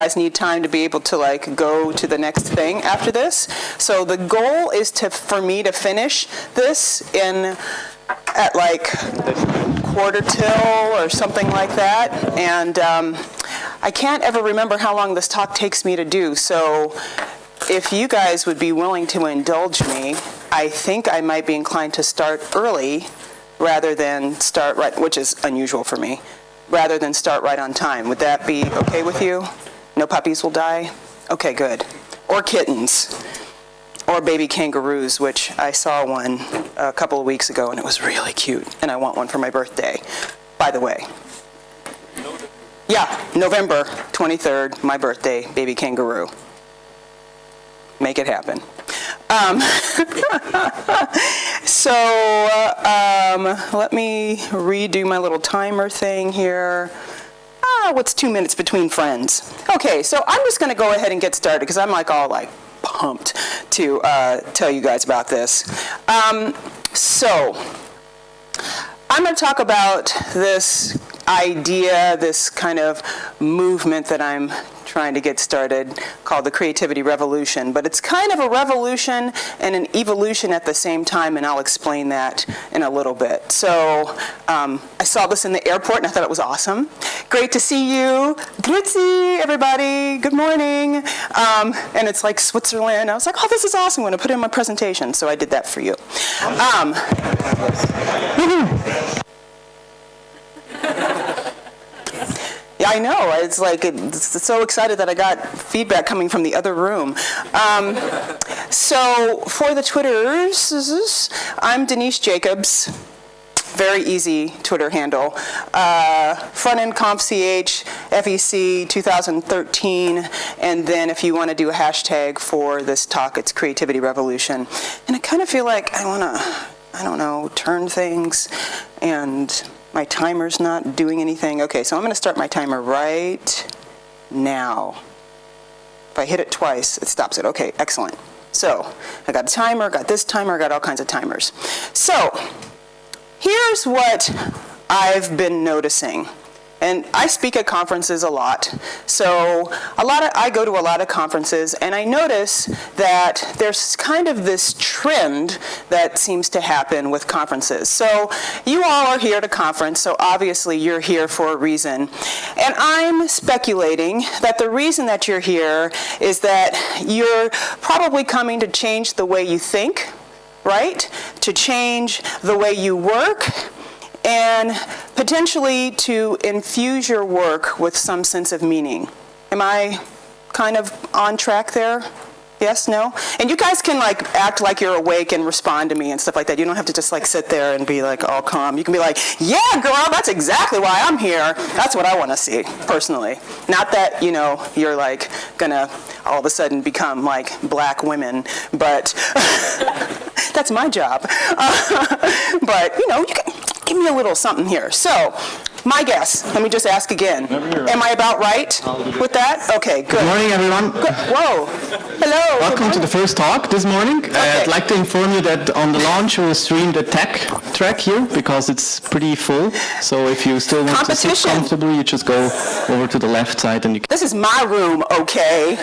guys need time to be able to like go to the next thing after this. So the goal is for me to finish this at like quarter till or something like that. And I can't ever remember how long this talk takes me to do. So if you guys would be willing to indulge me, I think I might be inclined to start early rather than start right, which is unusual for me, rather than start right on time. Would that be okay with you? No puppies will die? Okay, good. Or kittens. Or baby kangaroos, which I saw one a couple of weeks ago, and it was really cute. And I want one for my birthday, by the way. Yeah, November 23rd, my birthday, baby kangaroo. Make it happen. Let me redo my little timer thing here. What's 2 minutes between friends? Okay, so I'm just going to go ahead and get started because I'm like all like pumped to tell you guys about this. So I'm going to talk about this idea, this kind of movement that I'm trying to get started called the Creativity Revolution. But it's kind of a revolution and an evolution at the same time, and I'll explain that in a little bit. So I saw this in the airport, and I thought it was awesome. Great to see you. Grüezi, everybody. Good morning. And it's like Switzerland. I was like, oh, this is awesome. I'm going to put it in my presentation. So I did that for you. Yeah, I know. It's like it's so excited that I got feedback coming from the other room. So for the Twitters, I'm Denise Jacobs. Very easy Twitter handle. Frontend CompCH, FEC 2013, and then if you want to do a hashtag for this talk, it's Creativity Revolution. And I kind of feel like I want to, I don't know, turn things, and my timer's not doing anything. Okay, so I'm going to start my timer right now. If I hit it twice, it stops it. Okay, excellent. So I got a timer, got this timer, got all kinds of timers. So here's what I've been noticing. And I speak at conferences a lot. So I go to a lot of conferences, and I notice that there's kind of this trend that seems to happen with conferences. So you all are here at a conference, so obviously you're here for a reason. And I'm speculating that the reason that you're here is that you're probably coming to change the way you think, right? To change the way you work, and potentially to infuse your work with some sense of meaning. Am I kind of on track there? Yes, no? And you guys can like act like you're awake and respond to me and stuff like that. You don't have to just like sit there and be like all calm. You can be like, yeah, girl, that's exactly why I'm here. That's what I want to see, personally. Not that, you know, you're like gonna all of a sudden become like black women, but that's my job. But, you know, you can give me a little something here. So, my guess, let me just ask again. Am I about right with that? Okay, good. Good morning, everyone. Good. Whoa. Hello. Welcome to the first talk this morning. Okay. I'd like to inform you that on the launch we'll stream the tech track here because it's pretty full. So if you still want to sit comfortably, you just go over to the left side and you can... This is my room, okay?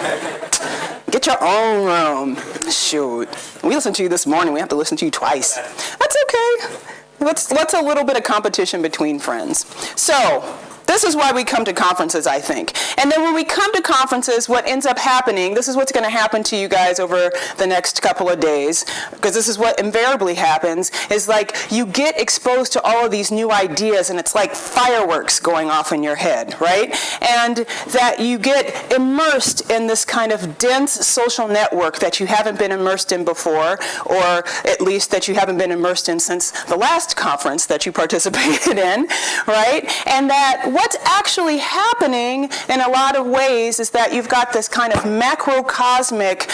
Get your own room. Shoot. We listened to you this morning. We have to listen to you twice. That's okay. Let's a little bit of competition between friends. So, this is why we come to conferences, I think. And then when we come to conferences, what ends up happening, this is what's going to happen to you guys over the next couple of days, because this is what invariably happens, is like you get exposed to all of these new ideas, and it's like fireworks going off in your head, right? And that you get immersed in this kind of dense social network that you haven't been immersed in before, or at least that you haven't been immersed in since the last conference that you participated in, right? And that what's actually happening in a lot of ways is that you've got this kind of macrocosmic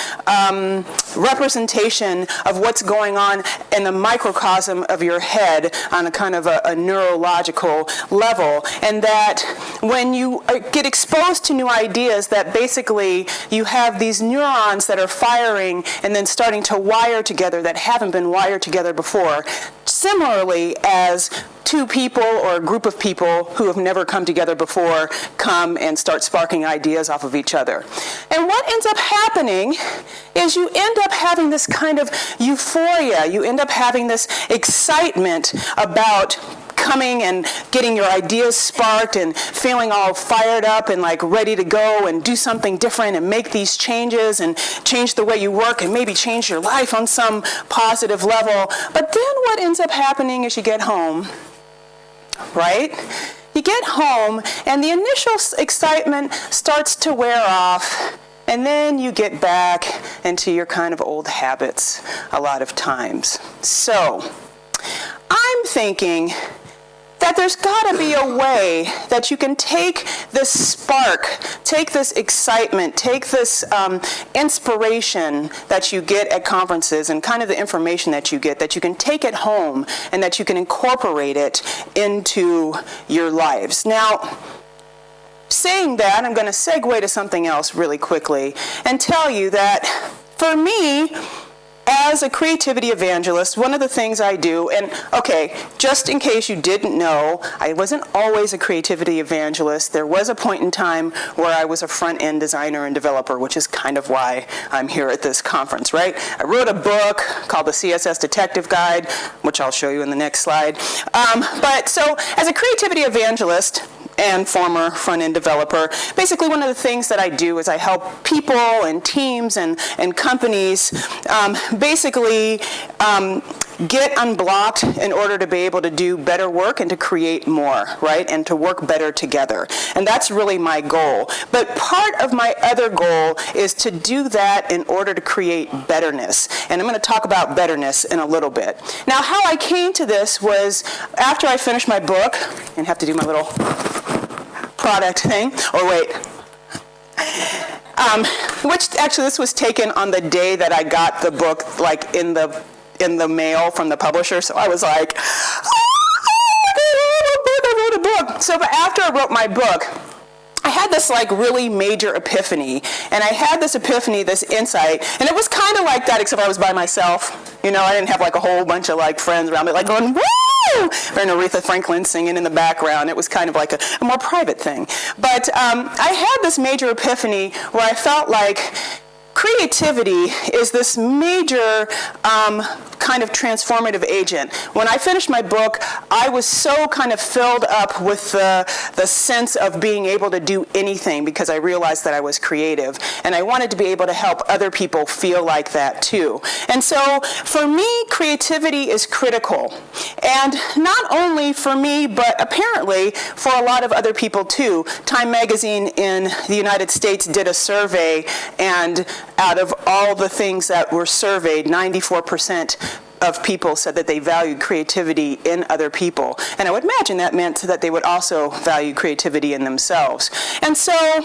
representation of what's going on in the microcosm of your head on a kind of a neurological level. And that when you get exposed to new ideas, that basically you have these neurons that are firing and then starting to wire together that haven't been wired together before, similarly as two people or a group of people who have never come together before come and start sparking ideas off of each other. And what ends up happening is you end up having this kind of euphoria. You end up having this excitement about coming and getting your ideas sparked and feeling all fired up and like ready to go and do something different and make these changes and change the way you work and maybe change your life on some positive level. But then what ends up happening is you get home, right? You get home and the initial excitement starts to wear off, and then you get back into your kind of old habits a lot of times. So I'm thinking that there's got to be a way that you can take this spark, take this excitement, take this inspiration that you get at conferences and kind of the information that you get, that you can take it home and that you can incorporate it into your lives. Now, saying that, I'm going to segue to something else really quickly and tell you that for me, as a creativity evangelist, one of the things I do, and okay, just in case you didn't know, I wasn't always a creativity evangelist. There was a point in time where I was a front-end designer and developer, which is kind of why I'm here at this conference, right? I wrote a book called The CSS Detective Guide, which I'll show you in the next slide. But so, as a creativity evangelist, and former front-end developer. Basically, one of the things that I do is I help people and teams and companies basically get unblocked in order to be able to do better work and to create more, right? And to work better together. And that's really my goal. But part of my other goal is to do that in order to create betterness. And I'm going to talk about betterness in a little bit. Now, how I came to this was after I finished my book, and have to do my little product thing. Oh, wait. Which actually, this was taken on the day that I got the book, like in the mail from the publisher. So I was like, I wrote a book. So, but after I wrote my book, I had this like really major epiphany, and I had this epiphany, this insight, and it was kind of like that, except I was by myself. You know, I didn't have like a whole bunch of like friends around me, like going, woo! Or Aretha Franklin singing in the background. It was kind of like a more private thing. But I had this major epiphany where I felt like creativity is this major kind of transformative agent. When I finished my book, I was so kind of filled up with the sense of being able to do anything because I realized that I was creative. And I wanted to be able to help other people feel like that too. And so for me, creativity is critical. And not only for me, but apparently for a lot of other people too. Time Magazine in the United States did a survey, and out of all the things that were surveyed, 94% of people said that they valued creativity in other people. And I would imagine that meant that they would also value creativity in themselves. And so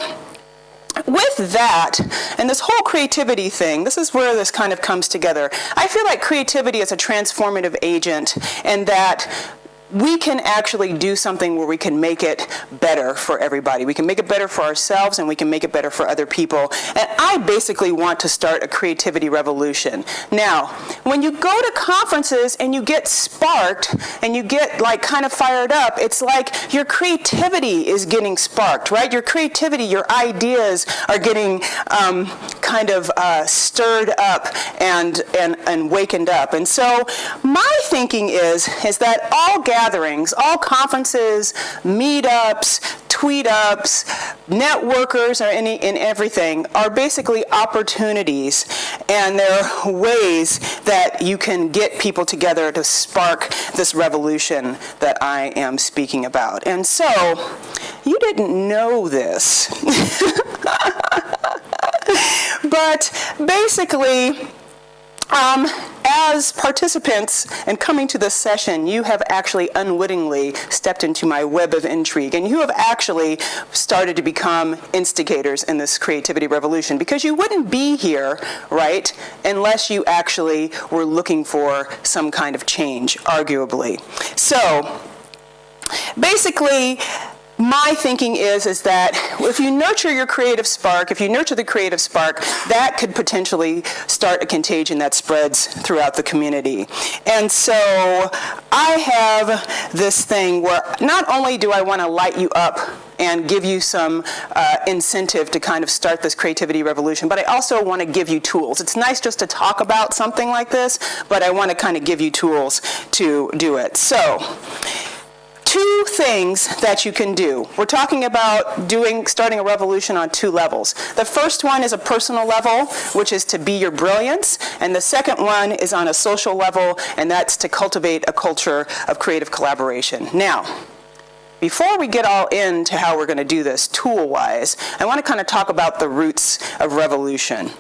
with that, and this whole creativity thing, this is where this kind of comes together. I feel like creativity is a transformative agent, and that we can actually do something where we can make it better for everybody. We can make it better for ourselves, and we can make it better for other people. And I basically want to start a creativity revolution. Now, when you go to conferences and you get sparked and you get like kind of fired up, it's like your creativity is getting sparked, right? Your creativity, your ideas are getting kind of stirred up and wakened up. And so my thinking is that all gatherings, all conferences, meetups, tweet-ups, networkers, or in everything are basically opportunities, and they're ways that you can get people together to spark this revolution that I am speaking about. And so, you didn't know this, but basically, as participants and coming to this session, you have actually unwittingly stepped into my web of intrigue, and you have actually started to become instigators in this creativity revolution, because you wouldn't be here, right, unless you actually were looking for some kind of change, arguably. So, basically, my thinking is that if you nurture your creative spark, if you nurture the creative spark, that could potentially start a contagion that spreads throughout the community. And so I have this thing where not only do I want to light you up and give you some incentive to kind of start this creativity revolution, but I also want to give you tools. It's nice just to talk about something like this, but I want to kind of give you tools to do it. So, 2 things that you can do. We're talking about starting a revolution on 2 levels. The first one is a personal level, which is to be your brilliance, and the second one is on a social level, and that's to cultivate a culture of creative collaboration. Now, before we get all into how we're going to do this tool-wise, I want to kind of talk about the roots of revolution.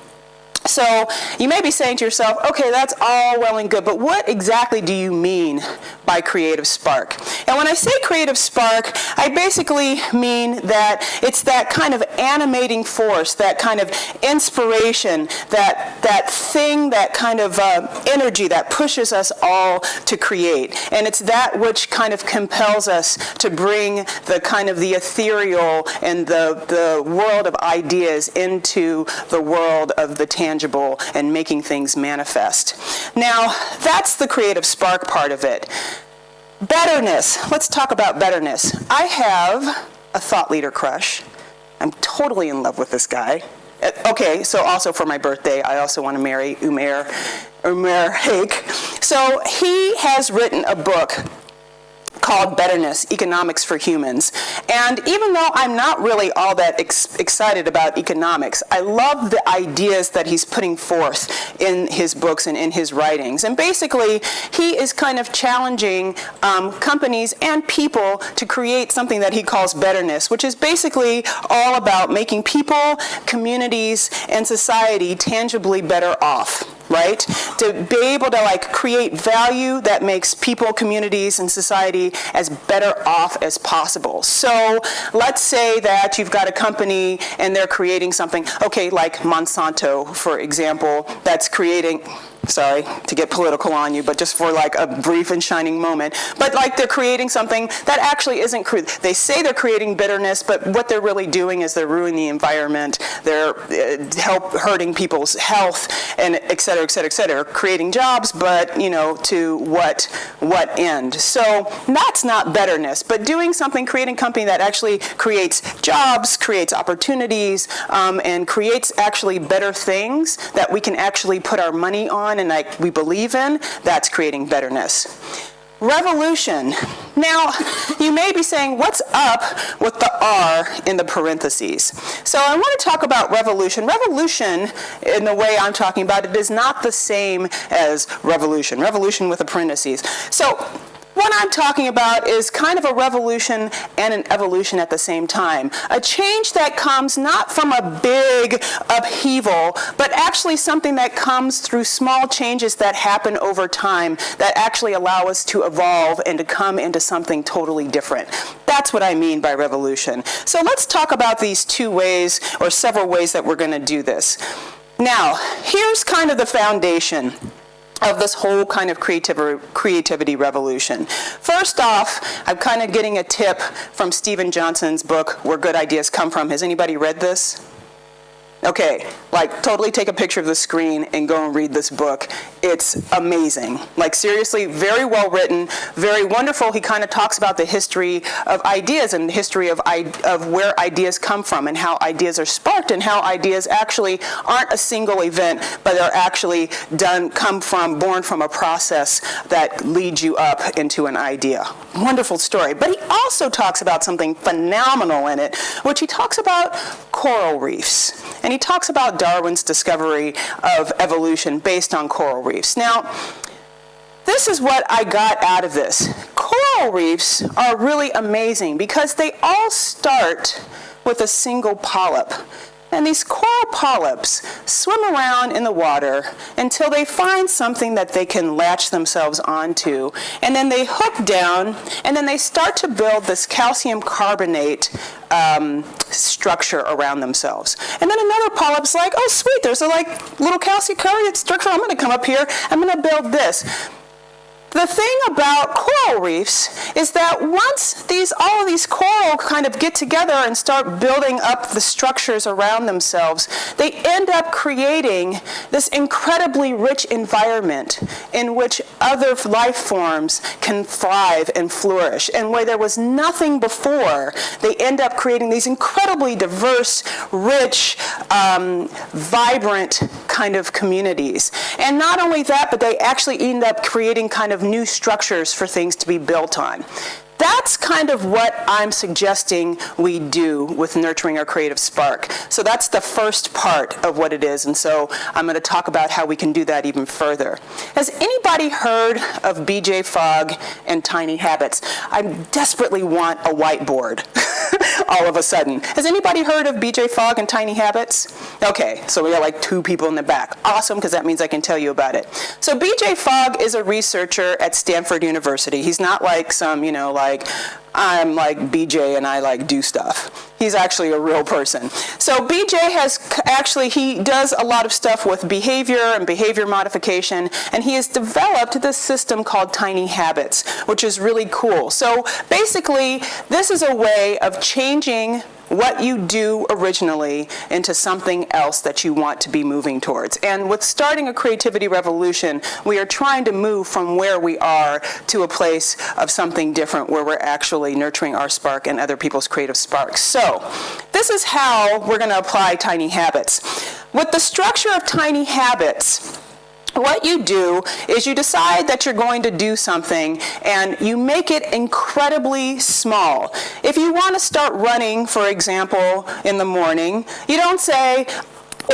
So you may be saying to yourself, okay, that's all well and good, but what exactly do you mean by creative spark? And when I say creative spark, I basically mean that it's that kind of animating force, that kind of inspiration, that thing, that kind of energy that pushes us all to create. And it's that which kind of compels us to bring the kind of the ethereal and the world of ideas into the world of the tangible and making things manifest. Now, that's the creative spark part of it. Betterness. Let's talk about betterness. I have a thought leader crush. I'm totally in love with this guy. Okay, so also for my birthday, I also want to marry Umair Haque. So he has written a book called Betterness, Economics for Humans. And even though I'm not really all that excited about economics, I love the ideas that he's putting forth in his books and in his writings. And basically, he is kind of challenging companies and people to create something that he calls betterness, which is basically all about making people, communities, and society tangibly better off. Right? To be able to create value that makes people, communities, and society as better off as possible. So let's say that you've got a company and they're creating something, okay, like Monsanto, for example, that's creating, sorry to get political on you, but just for a brief and shining moment, but they're creating something that actually isn't they say they're creating bitterness, but what they're really doing is they're ruining the environment, they're hurting people's health, and et cetera, et cetera, et cetera, creating jobs, but to what end? So that's not betterness, but doing something, creating a company that actually creates jobs, creates opportunities, and creates actually better things that we can actually put our money on and we believe in, that's creating betterness. Revolution. Now, you may be saying, what's up with the R in the parentheses? So I want to talk about revolution. Revolution, in the way I'm talking about it, is not the same as revolution. Revolution with a parentheses. So what I'm talking about is kind of a revolution and an evolution at the same time. A change that comes not from a big upheaval, but actually something that comes through small changes that happen over time that actually allow us to evolve and to come into something totally different. That's what I mean by revolution. So let's talk about these 2 ways or several ways that we're going to do this. Now, here's kind of the foundation of this whole kind of creativity revolution. First off, I'm kind of getting a tip from Steven Johnson's book, Where Good Ideas Come From. Has anybody read this? Okay, totally take a picture of the screen and go and read this book. It's amazing. Seriously, very well written, very wonderful. He kind of talks about the history of ideas and the history of where ideas come from and how ideas are sparked and how ideas actually aren't a single event, but are actually born from a process that leads you up into an idea. Wonderful story. But he also talks about something phenomenal in it, which he talks about coral reefs. And he talks about Darwin's discovery of evolution based on coral reefs. Now, this is what I got out of this. Coral reefs are really amazing because they all start with a single polyp. And these coral polyps swim around in the water until they find something that they can latch themselves onto. And then they hook down, and then they start to build this calcium carbonate structure around themselves. And then another polyp's like, oh sweet, there's a little calcium carbonate structure. I'm going to come up here. I'm going to build this. the thing about coral reefs is that once all of these coral kind of get together and start building up the structures around themselves, they end up creating this incredibly rich environment in which other life forms can thrive and flourish. And where there was nothing before, they end up creating these incredibly diverse, rich, vibrant kind of communities. And not only that, but they actually end up creating kind of new structures for things to be built on. That's kind of what I'm suggesting we do with nurturing our creative spark. So that's the first part of what it is, and so I'm going to talk about how we can do that even further. Has anybody heard of BJ Fogg and Tiny Habits? I desperately want a whiteboard all of a sudden. Has anybody heard of BJ Fogg and Tiny Habits? Okay, so we got like 2 people in the back. Awesome, because that means I can tell you about it. So BJ Fogg is a researcher at Stanford University. He's not like some, like I'm like BJ and I like do stuff. He's actually a real person. So BJ he does a lot of stuff with behavior and behavior modification, and he has developed this system called Tiny Habits, which is really cool. So basically, this is a way of changing what you do originally into something else that you want to be moving towards. And with starting a creativity revolution, we are trying to move from where we are to a place of something different where we're actually nurturing our spark and other people's creative sparks. So this is how we're going to apply Tiny Habits. With the structure of Tiny Habits, what you do is you decide that you're going to do something and you make it incredibly small. If you want to start running, for example, in the morning, you don't say,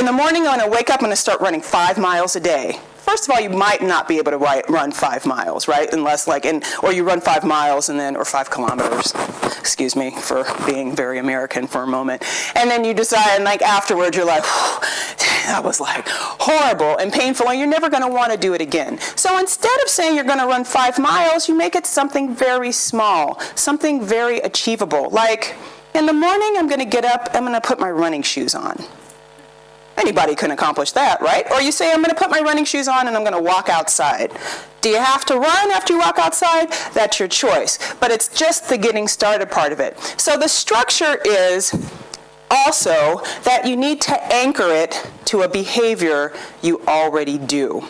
in the morning I'm going to wake up and I'm going to start running 5 miles a day. First of all, you might not be able to run 5 miles, right? Unless or you run 5 miles or 5 kilometers. Excuse me for being very American for a moment. And then you decide, and afterwards you're like, that was horrible and painful, and you're never going to want to do it again. So instead of saying you're going to run 5 miles, you make it something very small, something very achievable. Like, in the morning I'm going to get up, I'm going to put my running shoes on. Anybody can accomplish that, right? Or you say, I'm going to put my running shoes on and I'm going to walk outside. Do you have to run after you walk outside? That's your choice. But it's just the getting started part of it. So the structure is also that you need to anchor it to a behavior you already do.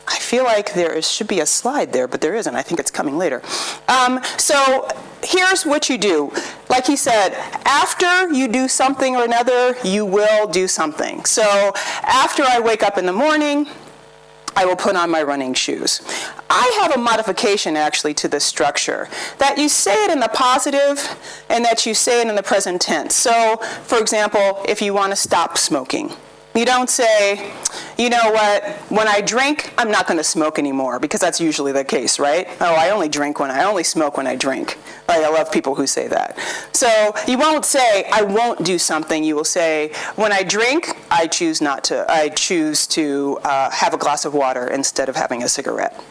I feel like there should be a slide there, but there isn't. I think it's coming later. So here's what you do. Like he said, after you do something or another, you will do something. So after I wake up in the morning, I will put on my running shoes. I have a modification actually to this structure, that you say it in the positive and that you say it in the present tense. So, for example, if you want to stop smoking, you don't say, you know what, when I drink, I'm not going to smoke anymore, because that's usually the case, right? Oh, I only smoke when I drink. Right? I love people who say that. So you won't say, I won't do something. You will say, when I drink, I choose to have a glass of water instead of having a cigarette.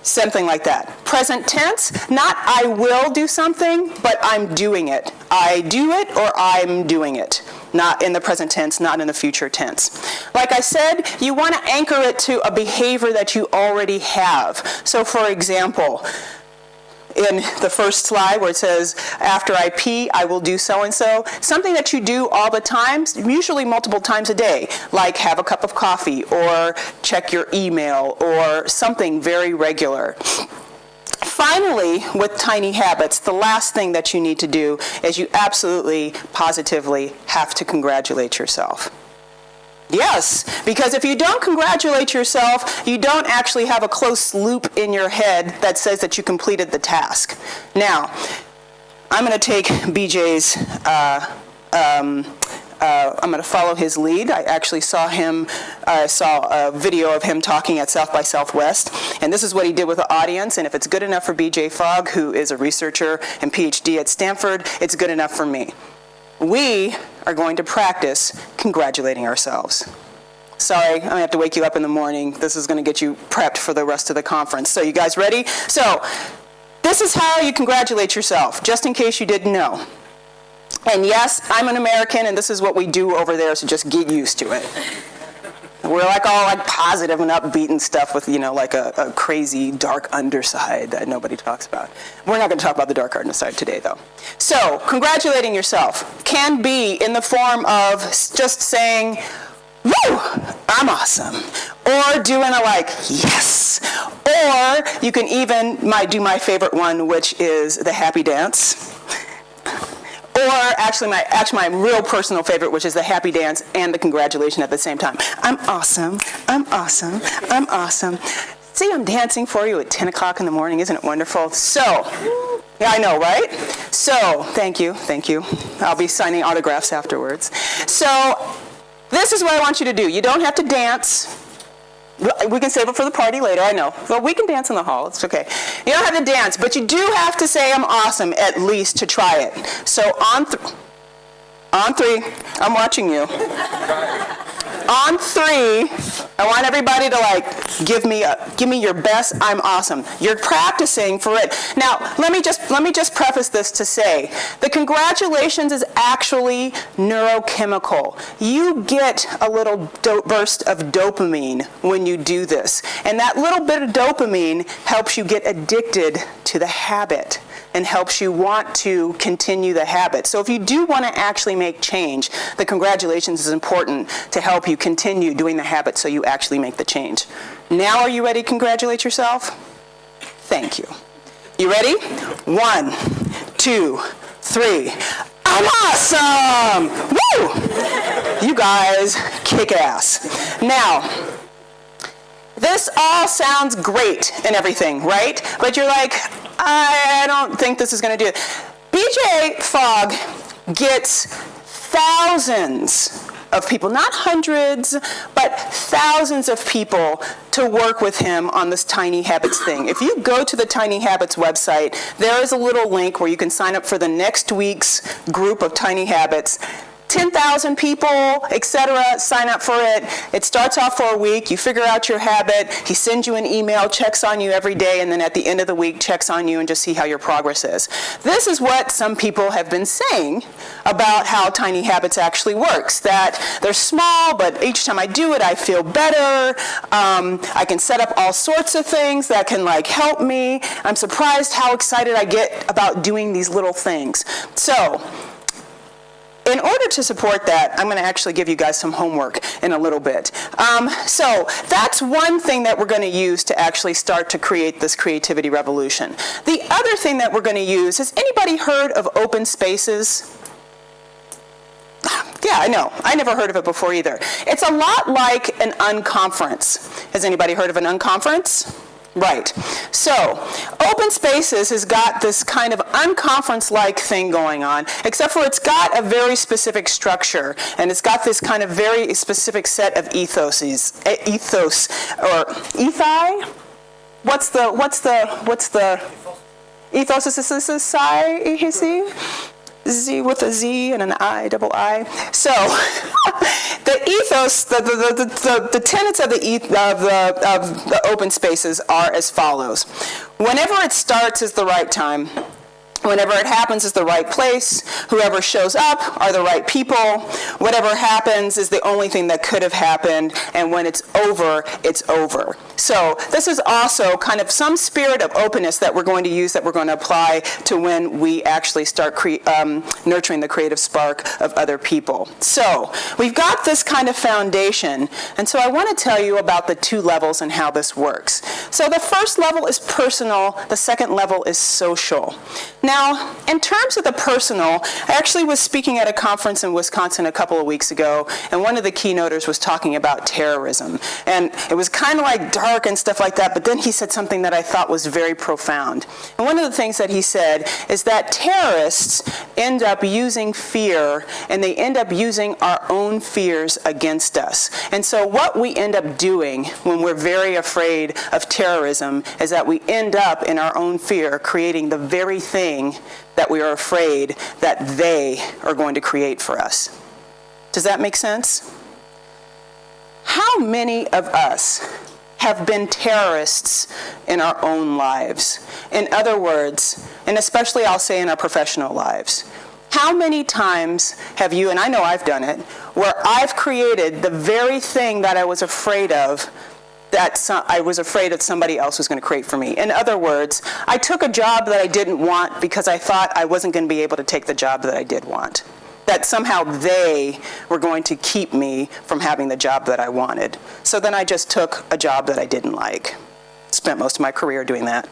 Something like that. Present tense, not I will do something, but I'm doing it. I do it or I'm doing it. Not in the present tense, not in the future tense. Like I said, you want to anchor it to a behavior that you already have. So for example, in the first slide where it says, after I pee, I will do so-and-so, something that you do all the time, usually multiple times a day, like have a cup of coffee or check your email or something very regular. Finally, with Tiny Habits, the last thing that you need to do is you absolutely, positively have to congratulate yourself. Yes, because if you don't congratulate yourself, you don't actually have a close loop in your head that says that you completed the task. Now, I'm going to take BJ's, I'm going to follow his lead. I actually saw a video of him talking at South by Southwest, and this is what he did with the audience, and if it's good enough for BJ Fogg, who is a researcher and PhD at Stanford, it's good enough for me. We are going to practice congratulating ourselves. Sorry, I'm going to have to wake you up in the morning. This is going to get you prepped for the rest of the conference. So you guys ready? So this is how you congratulate yourself, just in case you didn't know. And yes, I'm an American, and this is what we do over there, so just get used to it. We're like all like positive and upbeat and stuff with, like a crazy dark underside that nobody talks about. We're not going to talk about the dark underside today, though. So, congratulating yourself can be in the form of just saying, woo, I'm awesome. Or doing a like, yes. Or you can even do my favorite one, which is the happy dance. Or actually my real personal favorite, which is the happy dance and the congratulation at the same time. I'm awesome. I'm awesome. I'm awesome. See, I'm dancing for you at 10 o'clock in the morning. Isn't it wonderful? So, yeah, I know, right? So, thank you. Thank you. I'll be signing autographs afterwards. So, this is what I want you to do. You don't have to dance. We can save it for the party later, I know. Well, we can dance in the hall. It's okay. You don't have to dance, but you do have to say I'm awesome, at least to try it. So on three, I'm watching you. On three, I want everybody to give me your best. I'm awesome. You're practicing for it. Now, let me just preface this to say the congratulations is actually neurochemical. You get a little burst of dopamine when you do this, and that little bit of dopamine helps you get addicted to the habit and helps you want to continue the habit. So if you do want to actually make change, the congratulations is important to help you continue doing the habit so you actually make the change. Now are you ready to congratulate yourself? Thank you. You ready? 1, 2, 3. I'm awesome! Woo! You guys kick ass. Now, this all sounds great and everything, right? But you're like, I don't think this is going to do it. BJ Fogg gets thousands of people, not hundreds, but thousands of people to work with him on this Tiny Habits thing. If you go to the Tiny Habits website, there is a little link where you can sign up for the next week's group of Tiny Habits. 10,000 people, etc., sign up for it. It starts off for a week. You figure out your habit. He sends you an email, checks on you every day, and then at the end of the week, checks on you and just see how your progress is. This is what some people have been saying about how Tiny Habits actually works, that they're small, but each time I do it, I feel better. I can set up all sorts of things that can help me. I'm surprised how excited I get about doing these little things. So, in order to support that, I'm going to actually give you guys some homework in a little bit. So that's one thing that we're going to use to actually start to create this creativity revolution. The other thing that we're going to use, has anybody heard of open spaces? Yeah, I know. I never heard of it before either. It's a lot like an unconference. Has anybody heard of an unconference? Right. So, Open Spaces has got this kind of unconference-like thing going on, except for it's got a very specific structure, and it's got this kind of very specific set of ethos, or ethi? What's the ethos? Is this a psi? Z with a Z and an I, double I. So, the ethos, the tenets of the open spaces are as follows. Whenever it starts is the right time. Whenever it happens is the right place. Whoever shows up are the right people. Whatever happens is the only thing that could have happened. And when it's over, it's over. So this is also kind of some spirit of openness that we're going to use, that we're going to apply to when we actually start nurturing the creative spark of other people. So we've got this kind of foundation. And so I want to tell you about the two levels and how this works. So the first level is personal. The second level is social. Now, in terms of the personal, I actually was speaking at a conference in Wisconsin a couple of weeks ago, and one of the keynoters was talking about terrorism. And it was kind of like dark and stuff like that, but then he said something that I thought was very profound. And one of the things that he said is that terrorists end up using fear, and they end up using our own fears against us. And so what we end up doing when we're very afraid of terrorism is that we end up in our own fear creating the very thing that we are afraid that they are going to create for us. Does that make sense? How many of us have been terrorists in our own lives? In other words, and especially I'll say in our professional lives, How many times have you, and I know I've done it, where I've created the very thing that I was afraid of, I was afraid that somebody else was going to create for me. In other words, I took a job that I didn't want because I thought I wasn't going to be able to take the job that I did want. That somehow they were going to keep me from having the job that I wanted. So then I just took a job that I didn't like. Spent most of my career doing that.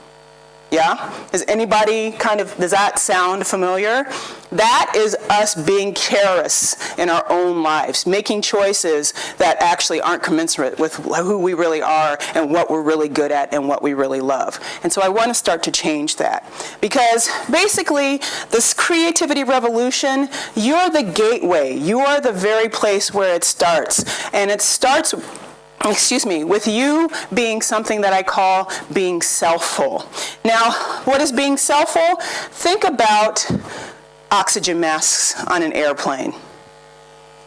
Yeah? Does that sound familiar? That is us being careless in our own lives, making choices that actually aren't commensurate with who we really are and what we're really good at and what we really love. And so I want to start to change that. Because basically, this creativity revolution, you're the gateway. You are the very place where it starts. And it starts with you being something that I call being selfful. Now, what is being selfful? Think about oxygen masks on an airplane.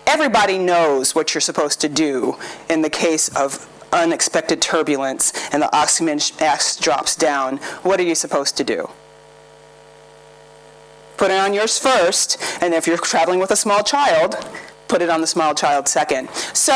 Everybody knows what you're supposed to do in the case of unexpected turbulence and the oxygen mask drops down. What are you supposed to do? Put it on yours first, and if you're traveling with a small child, put it on the small child second. So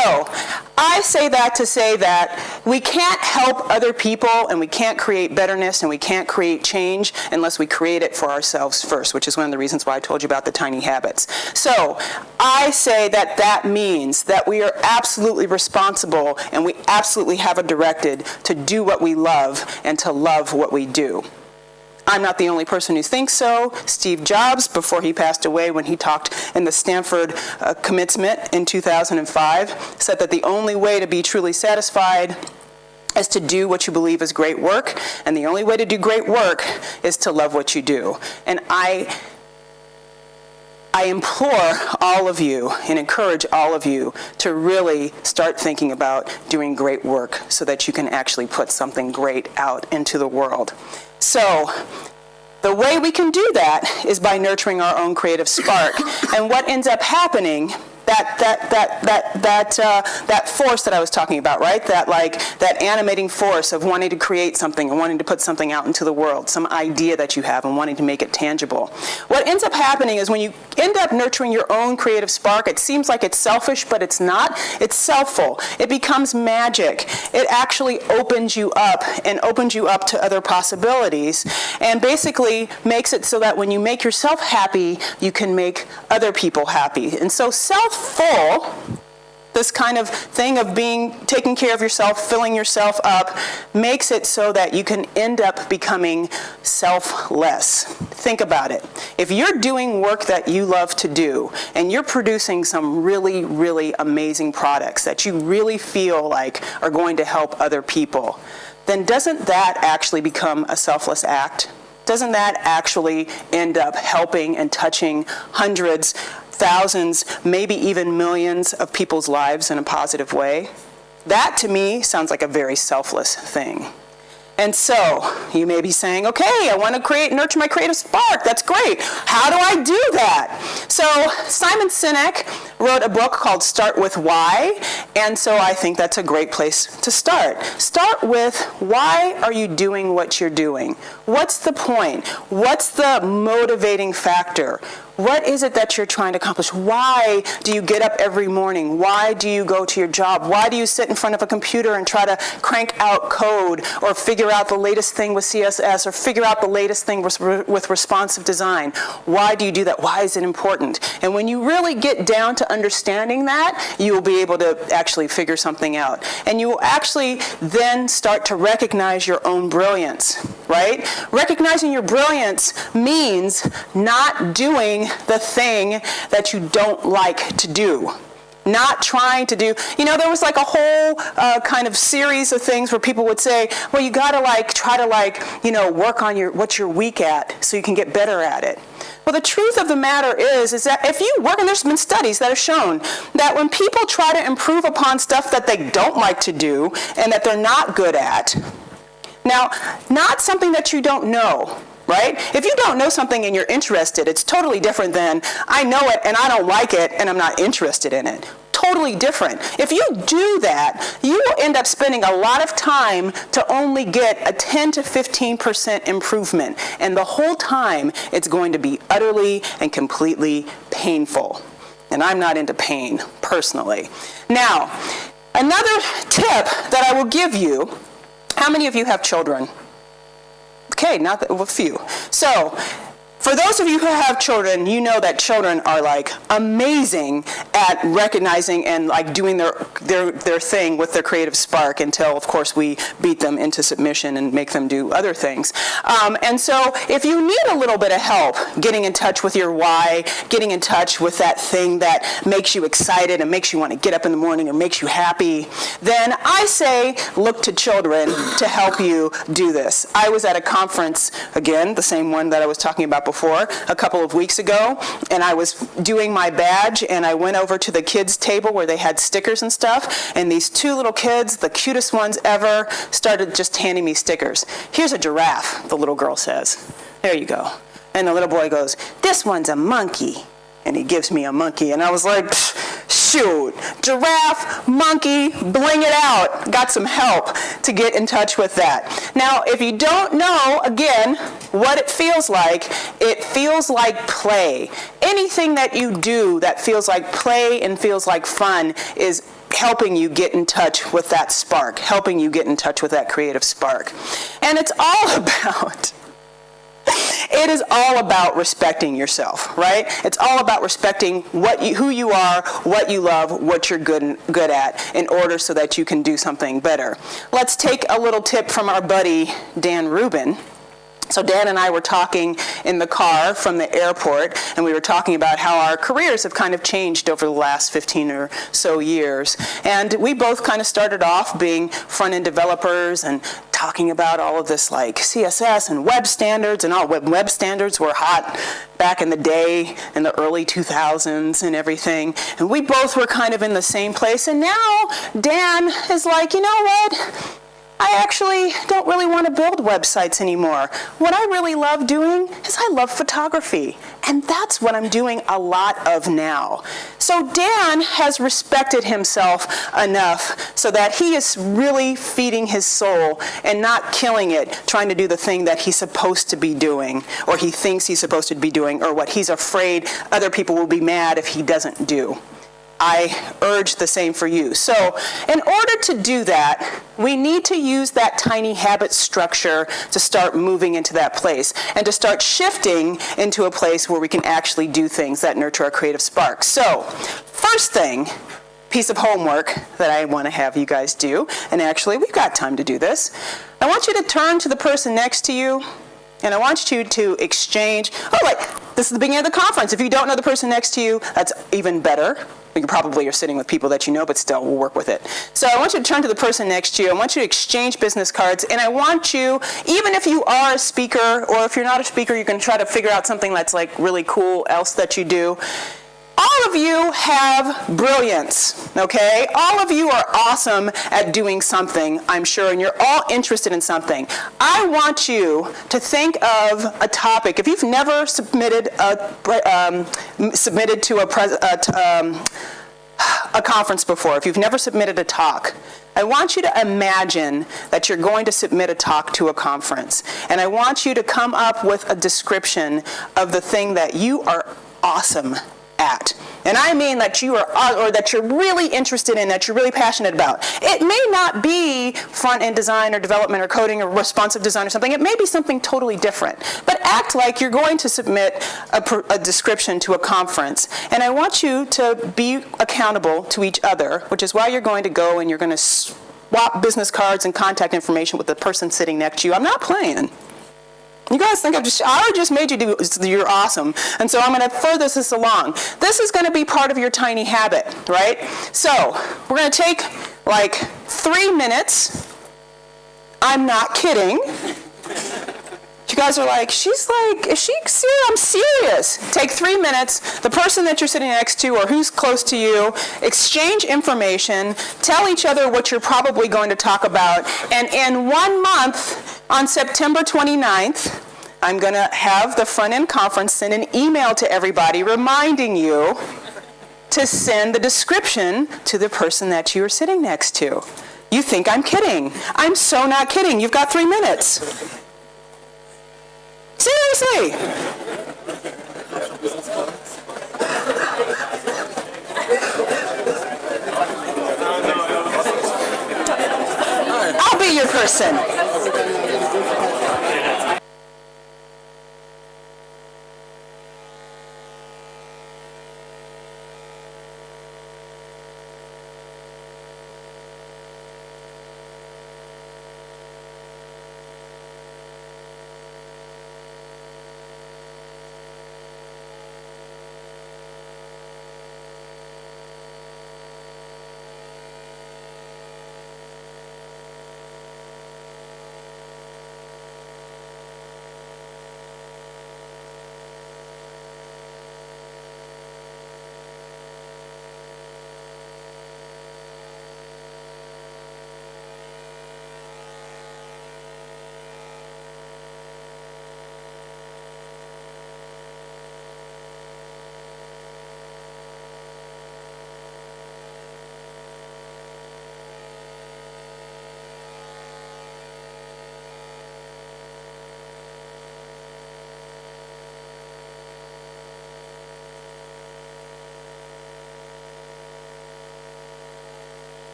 I say that to say that we can't help other people and we can't create betterness and we can't create change unless we create it for ourselves first, which is one of the reasons why I told you about the tiny habits. So I say that that means that we are absolutely responsible and we absolutely have a directive to do what we love and to love what we do. I'm not the only person who thinks so. Steve Jobs, before he passed away, when he talked in the Stanford Commencement in 2005, said that the only way to be truly satisfied is to do what you believe is great work, and the only way to do great work is to love what you do. And I implore all of you and encourage all of you to really start thinking about doing great work so that you can actually put something great out into the world. So the way we can do that is by nurturing our own creative spark. And what ends up happening, that force that I was talking about, right? That animating force of wanting to create something and wanting to put something out into the world, some idea that you have and wanting to make it tangible. What ends up happening is when you end up nurturing your own creative spark, it seems like it's selfish, but it's not. It's selfful. It becomes magic. It actually opens you up and opens you up to other possibilities and basically makes it so that when you make yourself happy, you can make other people happy. And so self-full, this kind of thing of taking care of yourself, filling yourself up, makes it so that you can end up becoming selfless. Think about it. If you're doing work that you love to do, and you're producing some really, really amazing products that you really feel like are going to help other people, then doesn't that actually become a selfless act? Doesn't that actually end up helping and touching hundreds, thousands, maybe even millions of people's lives in a positive way? That, to me, sounds like a very selfless thing. And so, you may be saying, okay, I want to nurture my creative spark. That's great. How do I do that? So, Simon Sinek wrote a book called Start With Why, and so I think that's a great place to start. Start with, why are you doing what you're doing? What's the point? What's the motivating factor? What is it that you're trying to accomplish? Why do you get up every morning? Why do you go to your job? Why do you sit in front of a computer and try to crank out code or figure out the latest thing with CSS or figure out the latest thing with responsive design? Why do you do that? Why is it important? And when you really get down to understanding that, you will be able to actually figure something out. And you will actually then start to recognize your own brilliance, right? Recognizing your brilliance means not doing the thing that you don't like to do. Not trying to do, there was like a whole kind of series of things where people would say, well, you gotta try to work on what you're weak at so you can get better at it. Well, the truth of the matter is that if you work, and there's been studies that have shown that when people try to improve upon stuff that they don't like to do and that they're not good at, now, not something that you don't know, right? If you don't know something and you're interested, it's totally different than I know it and I don't like it and I'm not interested in it. totally different. If you do that, you will end up spending a lot of time to only get a 10 to 15% improvement. And the whole time, it's going to be utterly and completely painful. And I'm not into pain, personally. Now, another tip that I will give you, how many of you have children? Okay, not that, well, a few. So, for those of you who have children, you know that children are like amazing at recognizing and like doing their thing with their creative spark until, of course, we beat them into submission and make them do other things. And so if you need a little bit of help getting in touch with your why, getting in touch with that thing that makes you excited and makes you want to get up in the morning or makes you happy, then I say look to children to help you do this. I was at a conference, again, the same one that I was talking about before, a couple of weeks ago, and I was doing my badge, and I went over to the kids' table where they had stickers and stuff, and these two little kids, the cutest ones ever, started just handing me stickers. Here's a giraffe, the little girl says. There you go. And the little boy goes, this one's a monkey. And he gives me a monkey, and I was like, shoot, giraffe, monkey, bling it out. Got some help to get in touch with that. Now, if you don't know, again, what it feels like play. Anything that you do that feels like play and feels like fun is helping you get in touch with that spark, helping you get in touch with that creative spark. And it's all about... It is all about respecting yourself, right? It's all about respecting who you are, what you love, what you're good at, in order so that you can do something better. Let's take a little tip from our buddy, Dan Rubin. So Dan and I were talking in the car from the airport, and we were talking about how our careers have kind of changed over the last 15 or so years. And we both kind of started off being front-end developers and talking about all of this like CSS and web standards, and all web standards were hot back in the day in the early 2000s and everything. And we both were kind of in the same place. And now Dan is like, you know what? I actually don't really want to build websites anymore. What I really love doing is I love photography. And that's what I'm doing a lot of now. So Dan has respected himself enough so that he is really feeding his soul and not killing it, trying to do the thing that he's supposed to be doing, or he thinks he's supposed to be doing, or what he's afraid other people will be mad if he doesn't do. I urge the same for you. So in order to do that, we need to use that tiny habit structure to start moving into that place and to start shifting into a place where we can actually do things that nurture our creative spark. So first thing, piece of homework that I want to have you guys do, and actually we've got time to do this. I want you to turn to the person next to you, and I want you to exchange, this is the beginning of the conference. If you don't know the person next to you, that's even better. You probably are sitting with people that you know, but still, we'll work with it. So I want you to turn to the person next to you. I want you to exchange business cards. And I want you, even if you are a speaker, or if you're not a speaker, you can try to figure out something that's like really cool else that you do. All of you have brilliance, okay? All of you are awesome at doing something, I'm sure, and you're all interested in something. I want you to think of a topic. If you've never submitted to a conference before, if you've never submitted a talk, I want you to imagine that you're going to submit a talk to a conference. And I want you to come up with a description of the thing that you are awesome at. And I mean that you are, or that you're really interested in, that you're really passionate about. It may not be front-end design or development or coding or responsive design or something. It may be something totally different. But act like you're going to submit a description to a conference. And I want you to be accountable to each other, which is why you're going to go and you're going to swap business cards and contact information with the person sitting next to you. I'm not playing. You guys think I just made you do, you're awesome. And so I'm going to further this along. This is going to be part of your tiny habit, right? So we're going to take like 3 minutes. I'm not kidding. You guys are like, she's like, is she serious? I'm serious. Take 3 minutes. The person that you're sitting next to or who's close to you, exchange information, tell each other what you're probably going to talk about. And in 1 month, on September 29th, I'm going to have the front-end conference send an email to everybody reminding you to send the description to the person that you are sitting next to. You think I'm kidding. I'm so not kidding. You've got 3 minutes. Seriously. I'll be your person.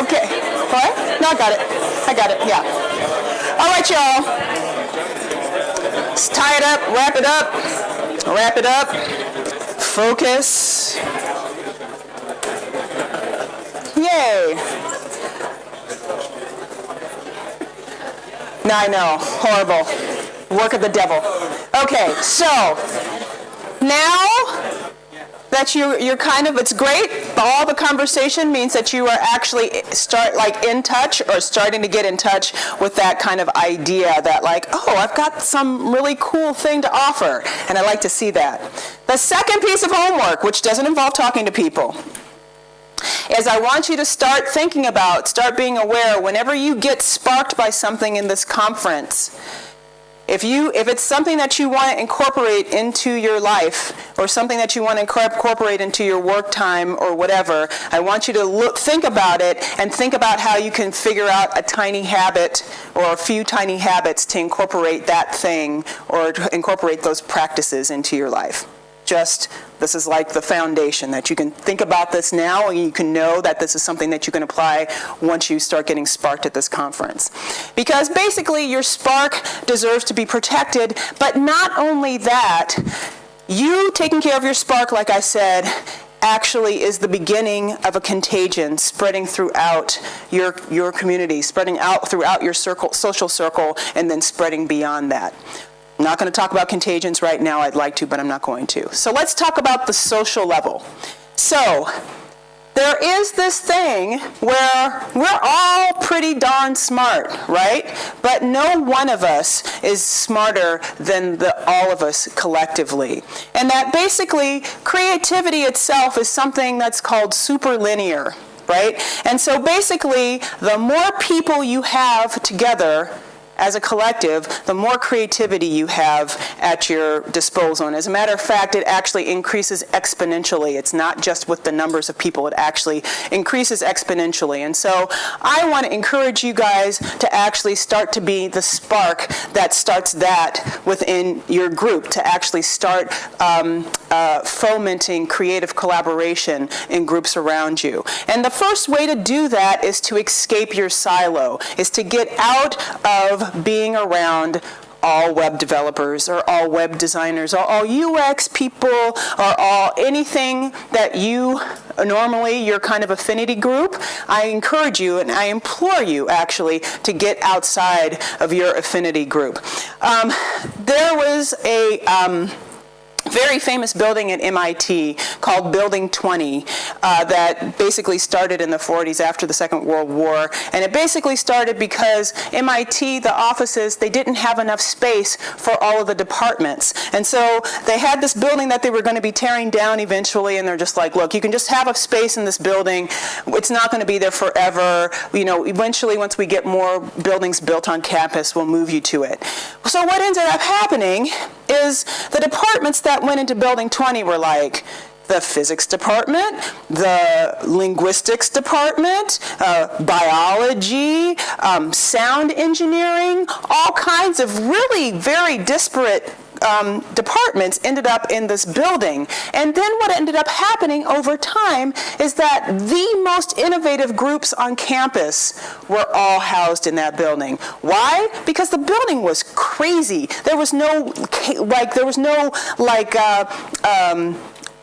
Okay. What? No, I got it. I got it, yeah. All right, y'all. Let's tie it up, wrap it up, wrap it up. Focus. Yay. No, I know. Horrible. Work of the devil. Okay, so now that you're kind of, it's great. All the conversation means that you are actually in touch or starting to get in touch with that kind of idea that like, oh, I've got some really cool thing to offer, and I like to see that. The second piece of homework, which doesn't involve talking to people, is I want you to start thinking about, start being aware whenever you get sparked by something in this conference. If it's something that you want to incorporate into your life or something that you want to incorporate into your work time or whatever, I want you to think about it and think about how you can figure out a tiny habit or a few tiny habits to incorporate that thing or to incorporate those practices into your life. just, this is like the foundation, that you can think about this now and you can know that this is something that you can apply once you start getting sparked at this conference. Because basically your spark deserves to be protected, but not only that, you taking care of your spark, like I said, actually is the beginning of a contagion spreading throughout your community, spreading out throughout your social circle, and then spreading beyond that. I'm not going to talk about contagions right now. I'd like to, but I'm not going to. So let's talk about the social level. So there is this thing where we're all pretty darn smart, right? But no one of us is smarter than all of us collectively. And that basically creativity itself is something that's called superlinear, right? And so basically, the more people you have together as a collective, the more creativity you have at your disposal. And as a matter of fact, it actually increases exponentially. It's not just with the numbers of people, it actually increases exponentially. And so I want to encourage you guys to actually start to be the spark that starts that within your group, to actually start fomenting creative collaboration in groups around you. And the first way to do that is to escape your silo, is to get out of being around all web developers or all web designers or all UX people or all anything that you normally, your kind of affinity group. I encourage you and I implore you actually to get outside of your affinity group. There was a very famous building at MIT called Building 20 that basically started in the 40s after the Second World War. And it basically started because MIT, the offices, they didn't have enough space for all of the departments. And so they had this building that they were going to be tearing down eventually, and they're just like, look, you can just have a space in this building. It's not going to be there forever. You know, eventually once we get more buildings built on campus, we'll move you to it. So what ended up happening is the departments that went into Building 20 were like the physics department, the linguistics department, biology, sound engineering, all kinds of really very disparate departments ended up in this building. And then what ended up happening over time is that the most innovative groups on campus were all housed in that building. Why? Because the building was crazy. There was no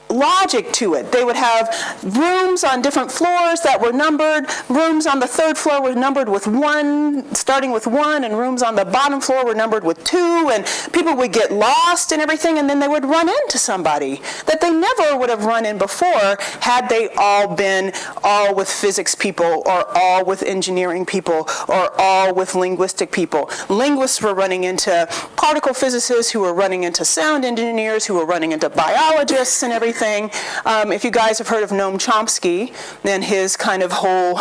logic to it. They would have rooms on different floors that were numbered. Rooms on the third floor were numbered with 1, starting with 1, and rooms on the bottom floor were numbered with 2, and people would get lost and everything, and then they would run into somebody that they never would have run in before had they all been all with physics people or all with engineering people or all with linguistic people. Linguists were running into particle physicists who were running into sound engineers who were running into biologists and everything. If you guys have heard of Noam Chomsky and his kind of whole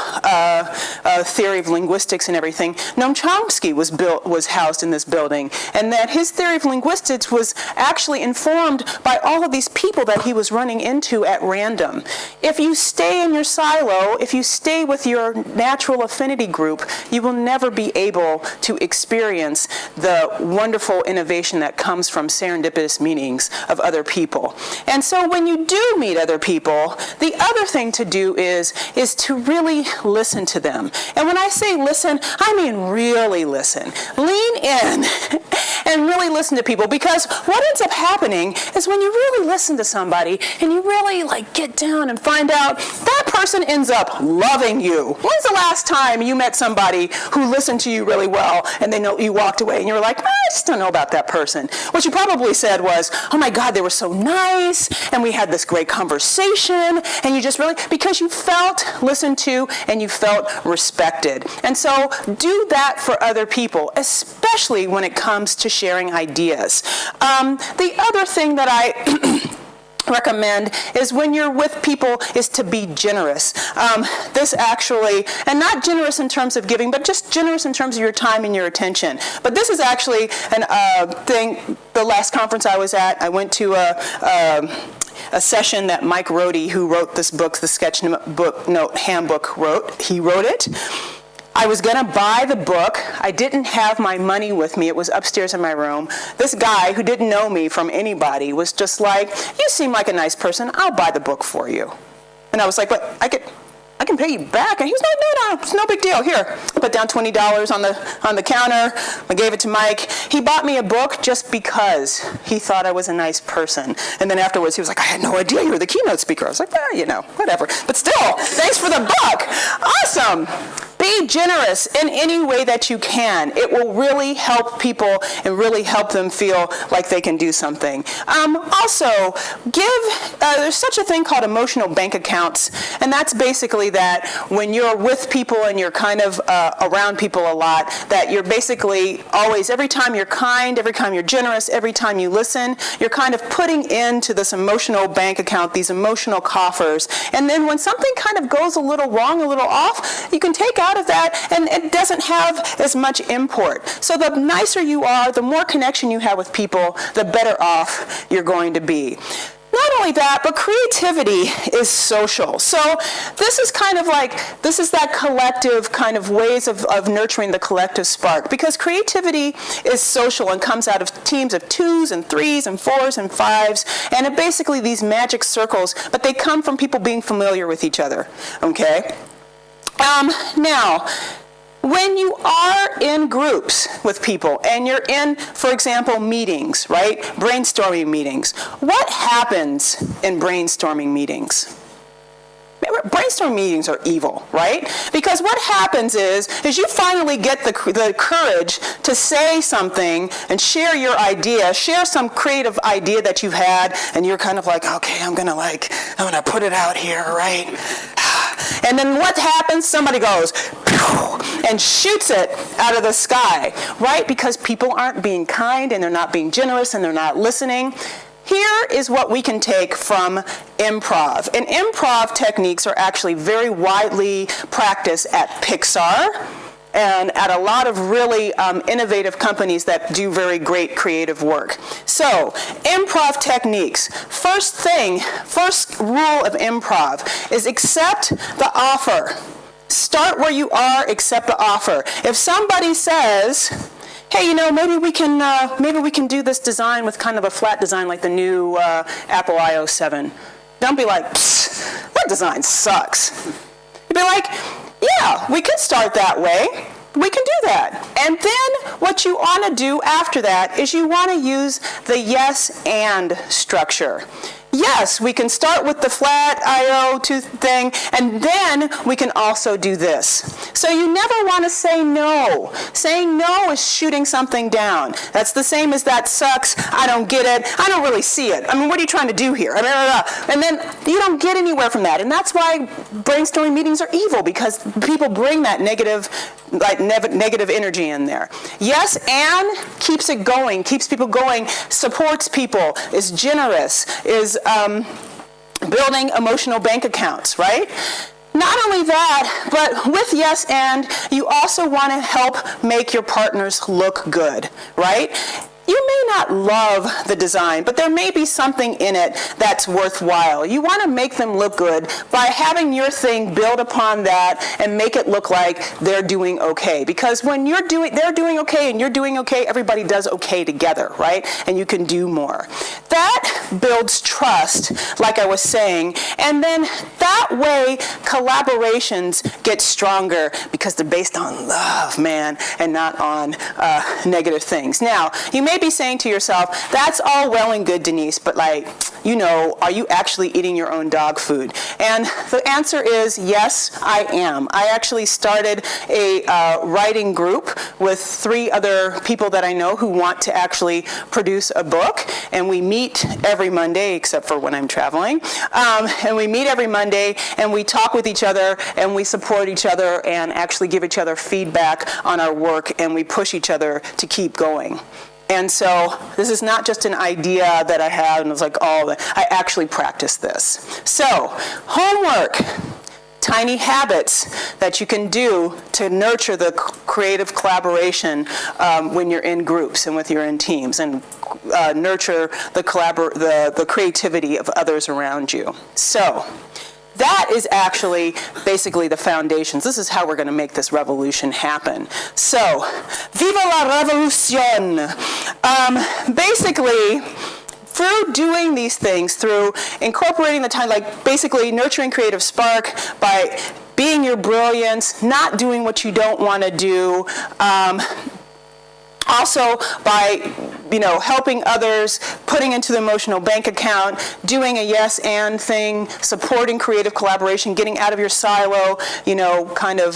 theory of linguistics and everything, Noam Chomsky was housed in this building, and that his theory of linguistics was actually informed by all of these people that he was running into at random. If you stay in your silo, if you stay with your natural affinity group, you will never be able to experience the wonderful innovation that comes from serendipitous meetings of other people. And so when you do meet other people, the other thing to do is to really listen to them. And when I say listen, I mean really listen. Lean in and really listen to people, because what ends up happening is when you really listen to somebody and you really get down and find out, that person ends up loving you. When's the last time you met somebody who listened to you really well and you walked away and you were like, I just don't know about that person. What you probably said was, oh my God, they were so nice and we had this great conversation, and you just really, because you felt listened to and you felt respected. And so do that for other people, especially when it comes to sharing ideas. The other thing that I recommend is when you're with people is to be generous. This actually, and not generous in terms of giving, but just generous in terms of your time and your attention. But this is actually a thing, the last conference I was at, I went to a session that Mike Rohde, who wrote this book, the Sketchnote Handbook, he wrote it. I was going to buy the book. I didn't have my money with me. It was upstairs in my room. This guy who didn't know me from anybody was just like, you seem like a nice person. I'll buy the book for you. And I was like, but I can pay you back. And he was like, no, it's no big deal. Here, I put down $20 on the counter. I gave it to Mike. He bought me a book just because he thought I was a nice person. And then afterwards, he was like, I had no idea you were the keynote speaker. I was like, whatever. But still, thanks for the book. Awesome. Be generous in any way that you can. It will really help people and really help them feel like they can do something. Also, there's such a thing called emotional bank accounts, and that's basically that when you're with people and you're kind of around people a lot, that you're basically always, every time you're kind, every time you're generous, every time you listen, you're kind of putting into this emotional bank account, these emotional coffers. And then when something kind of goes a little wrong, a little off, you can take out of that, and it doesn't have as much import. So the nicer you are, the more connection you have with people, the better off you're going to be. Not only that, but creativity is social. So this is kind of like, this is that collective kind of ways of nurturing the collective spark, because creativity is social and comes out of teams of 2s and 3s and 4s and 5s, and it basically these magic circles, but they come from people being familiar with each other, okay? Now, when you are in groups with people and you're in, for example, meetings, right? Brainstorming meetings. What happens in brainstorming meetings? Brainstorming meetings are evil, right? Because what happens is you finally get the courage to say something and share your idea, share some creative idea that you've had, and you're kind of like, okay, I'm gonna put it out here, right? And then what happens? Somebody goes and shoots it out of the sky, right? Because people aren't being kind and they're not being generous and they're not listening. Here is what we can take from improv. And improv techniques are actually very widely practiced at Pixar and at a lot of really innovative companies that do very great creative work. So, improv techniques. First rule of improv is accept the offer. Start where you are, accept the offer. If somebody says, hey, maybe we can do this design with kind of a flat design like the new Apple iOS 7. Don't be like, that design sucks. You'd be like, yeah, we could start that way. We can do that. And then what you want to do after that is you want to use the yes and structure. Yes, we can start with the flat I/O thing, and then we can also do this. So you never want to say no. Saying no is shooting something down. That's the same as that sucks, I don't get it, I don't really see it. I mean, what are you trying to do here? And then you don't get anywhere from that. And that's why brainstorming meetings are evil, because people bring that negative energy in there. Yes, and keeps it going, keeps people going, supports people, is generous, is building emotional bank accounts, right? Not only that, but with yes and, you also want to help make your partners look good, right? You may not love the design, but there may be something in it that's worthwhile. You want to make them look good by having your thing build upon that and make it look like they're doing okay. Because when they're doing okay and you're doing okay, everybody does okay together, right? And you can do more. That builds trust, like I was saying, and then that way collaborations get stronger because they're based on love, man, and not on negative things. Now, you may be saying to yourself, that's all well and good, Denise, but are you actually eating your own dog food? And the answer is yes, I am. I actually started a writing group with 3 other people that I know who want to actually produce a book, and we meet every Monday, except for when I'm traveling, and we meet every Monday, and we talk with each other, and we support each other, and actually give each other feedback on our work, and we push each other to keep going. And so this is not just an idea that I have, and it's like, I actually practice this. So, homework, tiny habits that you can do to nurture the creative collaboration when you're in groups and when you're in teams, and nurture the creativity of others around you. So, That is actually basically the foundations. This is how we're going to make this revolution happen. So, viva la revolution! Basically, through doing these things, through incorporating the time, like basically nurturing creative spark by being your brilliance, not doing what you don't want to do, also by, helping others, putting into the emotional bank account, doing a yes and thing, supporting creative collaboration, getting out of your silo, kind of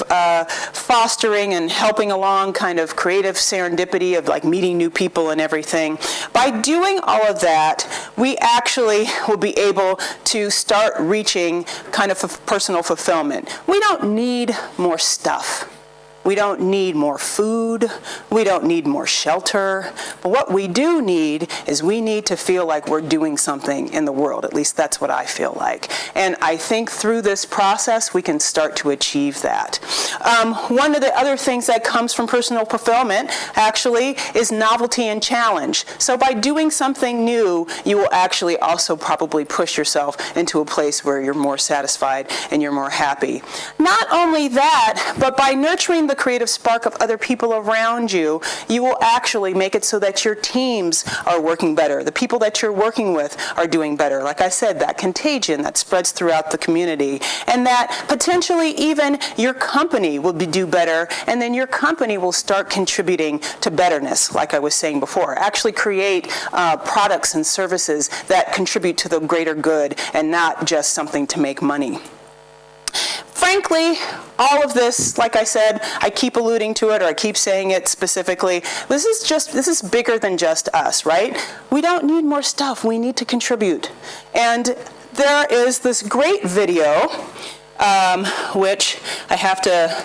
fostering and helping along kind of creative serendipity of like meeting new people and everything. By doing all of that, we actually will be able to start reaching kind of personal fulfillment. We don't need more stuff. We don't need more food. We don't need more shelter. But what we do need is we need to feel like we're doing something in the world. At least that's what I feel like. And I think through this process, we can start to achieve that. One of the other things that comes from personal fulfillment, actually, is novelty and challenge. So by doing something new, you will actually also probably push yourself into a place where you're more satisfied and you're more happy. Not only that, but by nurturing the creative spark of other people around you, you will actually make it so that your teams are working better. The people that you're working with are doing better. Like I said, that contagion that spreads throughout the community. And that potentially even your company will do better, and then your company will start contributing to betterness, like I was saying before. Actually create products and services that contribute to the greater good and not just something to make money. Frankly, all of this, like I said, I keep alluding to it, or I keep saying it specifically, this is bigger than just us, right? We don't need more stuff. We need to contribute. And there is this great video, which I have to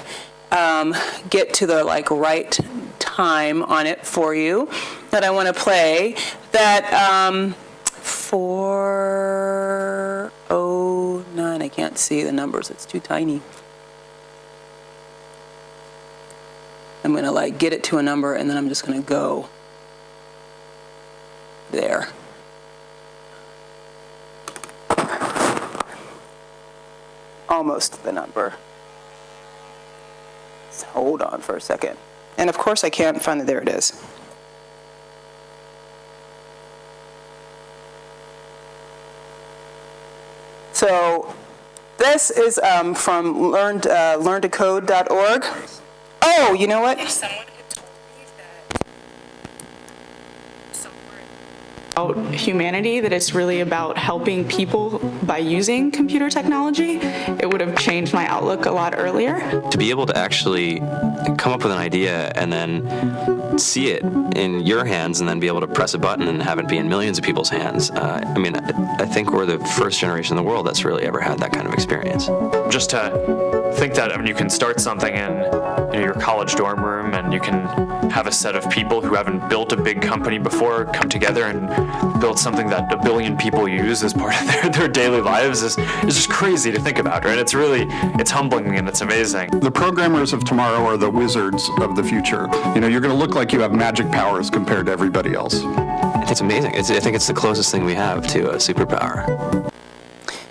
get to the right time on it for you, that I want to play, that 4:09, I can't see the numbers, it's too tiny. I'm going to get it to a number, and then I'm just going to go there. Almost the number. So hold on for a second. And of course I can't find it. There it is. So this is from learntocode.org. Oh, you know what? If someone had told me that about humanity, that it's really about helping people by using computer technology, it would have changed my outlook a lot earlier. To be able to actually come up with an idea and then see it in your hands and then be able to press a button and have it be in millions of people's hands. I think we're the first generation in the world that's really ever had that kind of experience. Just to think that you can start something in your college dorm room, and you can have a set of people who haven't built a big company before come together and build something that 1 billion people use as part of their daily lives is just crazy to think about, right? It's humbling and it's amazing. The programmers of tomorrow are the wizards of the future. You're going to look like you have magic powers compared to everybody else. It's amazing. I think it's the closest thing we have to a superpower.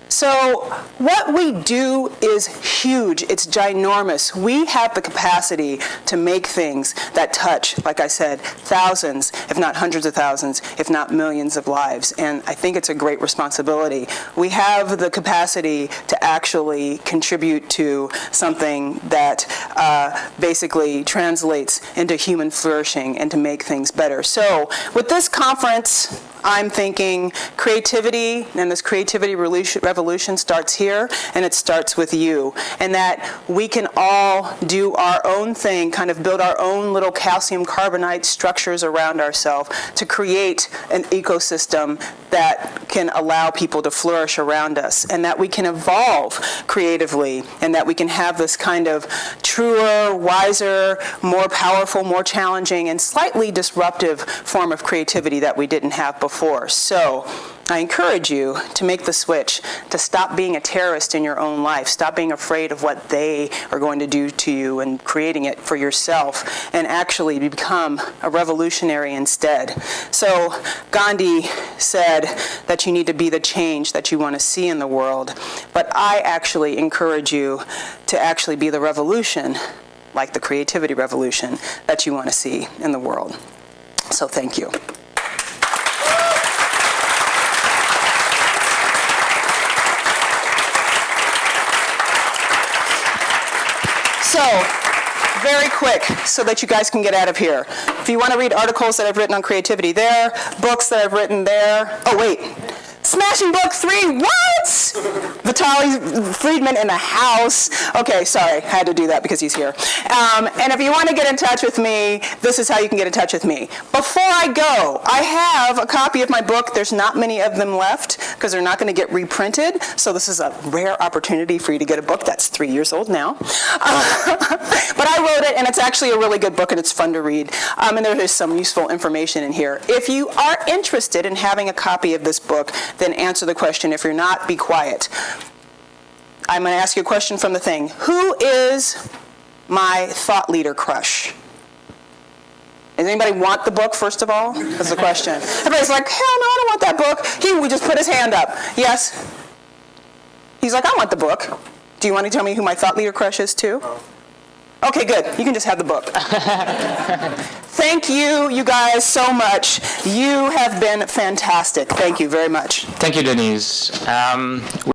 So what we do is huge. It's ginormous. We have the capacity to make things that touch, like I said, thousands, if not hundreds of thousands, if not millions of lives. And I think it's a great responsibility. We have the capacity to actually contribute to something that basically translates into human flourishing and to make things better. So with this conference, I'm thinking creativity, and this creativity revolution starts here, and it starts with you. And that we can all do our own thing, kind of build our own little calcium carbonate structures around ourselves to create an ecosystem that can allow people to flourish around us, and that we can evolve creatively, and that we can have this kind of truer, wiser, more powerful, more challenging, and slightly disruptive form of creativity that we didn't have before. So I encourage you to make the switch, to stop being a terrorist in your own life, stop being afraid of what they are going to do to you and creating it for yourself, and actually become a revolutionary instead. So Gandhi said that you need to be the change that you want to see in the world, but I actually encourage you to actually be the revolution, like the creativity revolution, that you want to see in the world. So thank you. So, very quick, so that you guys can get out of here. If you want to read articles that I've written on creativity there, books that I've written there. Oh, wait. Smashing Book 3, what? Vitaly Friedman in the house. Okay, sorry, had to do that because he's here. And if you want to get in touch with me, this is how you can get in touch with me. Before I go, I have a copy of my book. There's not many of them left because they're not going to get reprinted. So this is a rare opportunity for you to get a book that's 3 years old now. But I wrote it, and it's actually a really good book, and it's fun to read. And there is some useful information in here. If you are interested in having a copy of this book, then answer the question. If you're not, be quiet. I'm going to ask you a question from the thing. Who is my thought leader crush? Does anybody want the book, first of all? That's the question. Everybody's like, hell no, I don't want that book. We just put his hand up. Yes? He's like, I want the book. Do you want to tell me who my thought leader crush is, too? Okay, good. You can just have the book. Thank you, you guys, so much. You have been fantastic. Thank you very much. Thank you, Denise.